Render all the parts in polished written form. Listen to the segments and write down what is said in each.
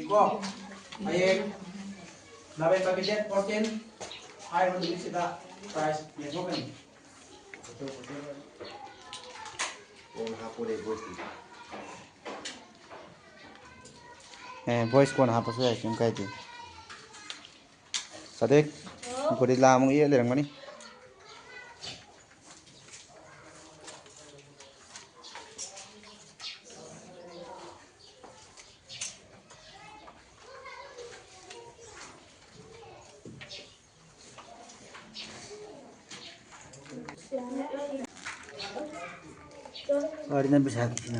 Ko ayeng nabe budget 14 hai mo dili sida price medyo kan voice ko na hapasu ay kum kai ti sadek ko di lamong iya lerang mani Hari ini bisa hati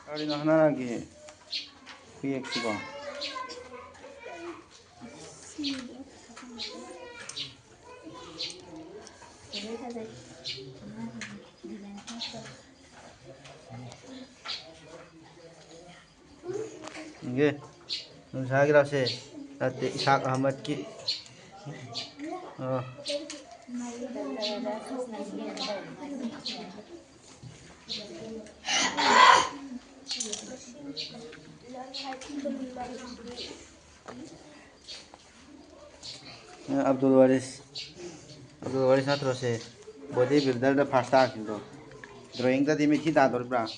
hari ini mana lagi kuyak sih bang Oke, saya kira sih nanti Ishak Ahmad ki, Abdul Waris na terus sih, body builder dah first start gitu, drawing tadi mesti tak tahu berapa.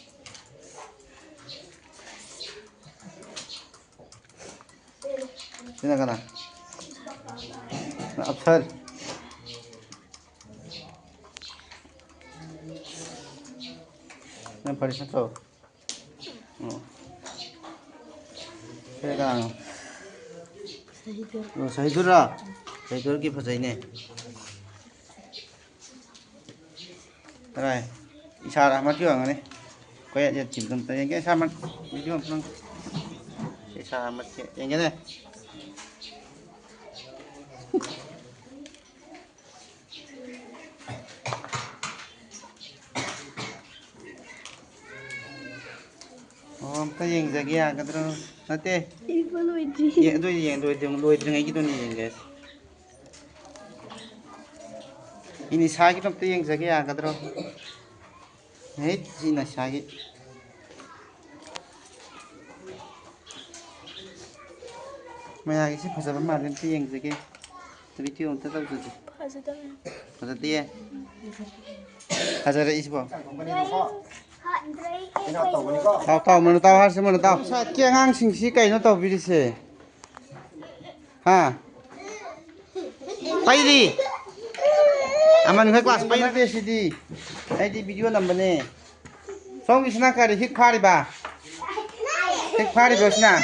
Sini kana, Absar, ini paling satu, sini kana, Sahidur ki pasai ni, terai, Ishak Ahmad juga ngane, kau ya jadi cium tanya ke Ishak Ahmad, video apa Ishak Ahmad yang ni. Kita yang jaga ya, kadang nanti. Yang tu lagi tu ni guys. Ini sakit tu yang jaga ya, kadang. Hei, ini sakit. Maya kisah pasal mana tu yang jaga. Tapi tu untuk tahu tu. Pasal dia. Hajar isi bang. Tahu mana tahu harus mana tahu. Saat kia ngang singsi kai no tahu biri se. Ha. Pai di. Aman ke kelas pai nanti sidi. Di video number ni. Song isna kari hik pari ba. Hik pari ba isna.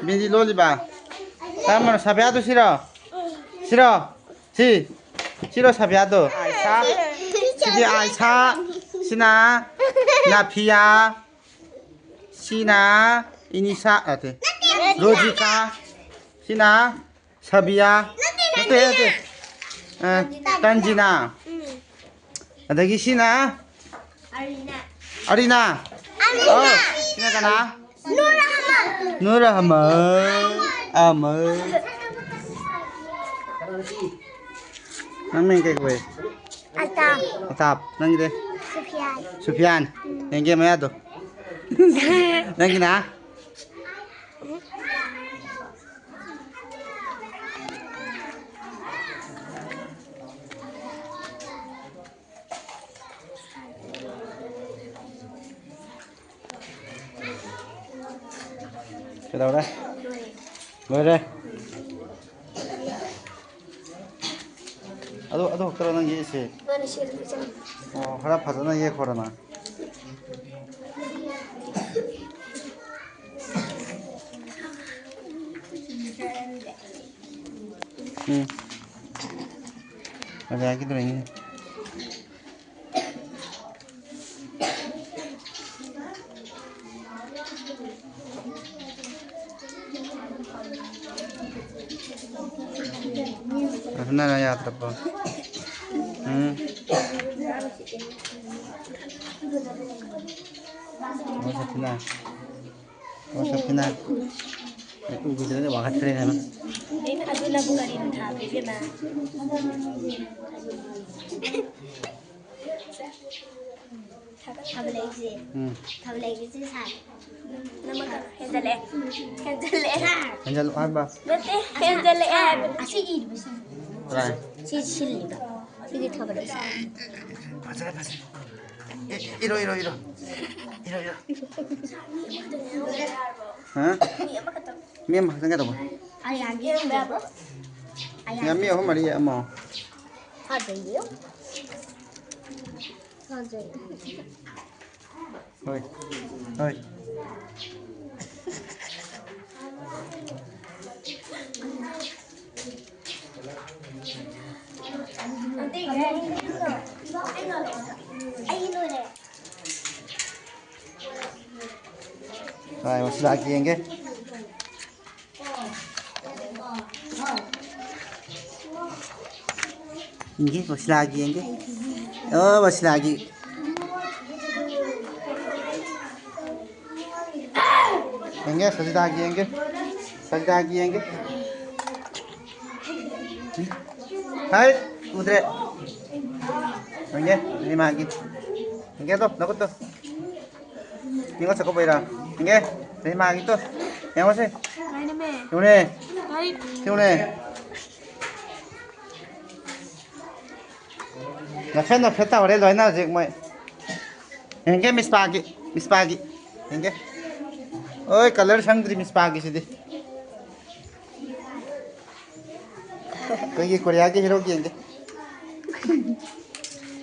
Bindi loli ba. Taman sabiado siro. Siro sabiado. Aisyah. Sidi Aisyah. Sina Nafia Sina Inisa Rojika Sina Sabia Tanjina ada lagi Sina Arina oh Sina kana Nur Rahman Amal nang main kayak gue Atap nang gitu Sufyan, yang game tu. Lagi na? Sudah dah. Boleh. Aduh, kerana ye sih. Oh, harap pasal ye korana. Ada lagi tu ini. Benar ya terapa. Masa final. 우기들은 와가 트레네 만. Ini aduh lagu garin thabi ke ma. Thabi lagi. Thabi lagi sih sah. Nama kan Henzele. Henzele. Angel apa? Betul Henzele. Asyik ini bisa. Right. Si chili ka. Sige thabi lagi. Pasal pasal. Iro. Hah? Mie mah sangat apa? Ayam dia berapa? Yang mie apa mari ya mau? Ada ya. Ada. Oi. Nanti kan. Ayo deh. Rồi, một slide kia anh cái. Ini một slide kia anh cái. Một slide kia. Anh cái, sajda kia anh cái. Sajda kia anh cái. Hai, udre. Anh cái, ini magi. Anh cái to, dapat to. Ini kok cukup ya? Ini, terima gitu. Yang mana sih? Ini me. Ini. Baik. Ini. Nah, peta orang lain aja cuma. Ini Miss Pagi. Ini. Oh, color sangri Miss Pagi sih deh. Kau Korea ke hero ini.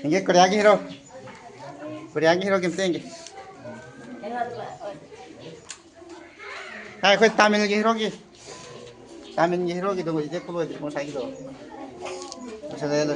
Ini Korea ke hero. Korea ke hero gimana ini? 아, 그 다민기 히로기 도고 이제 콜로디 뭐 사기도. 어서 내려.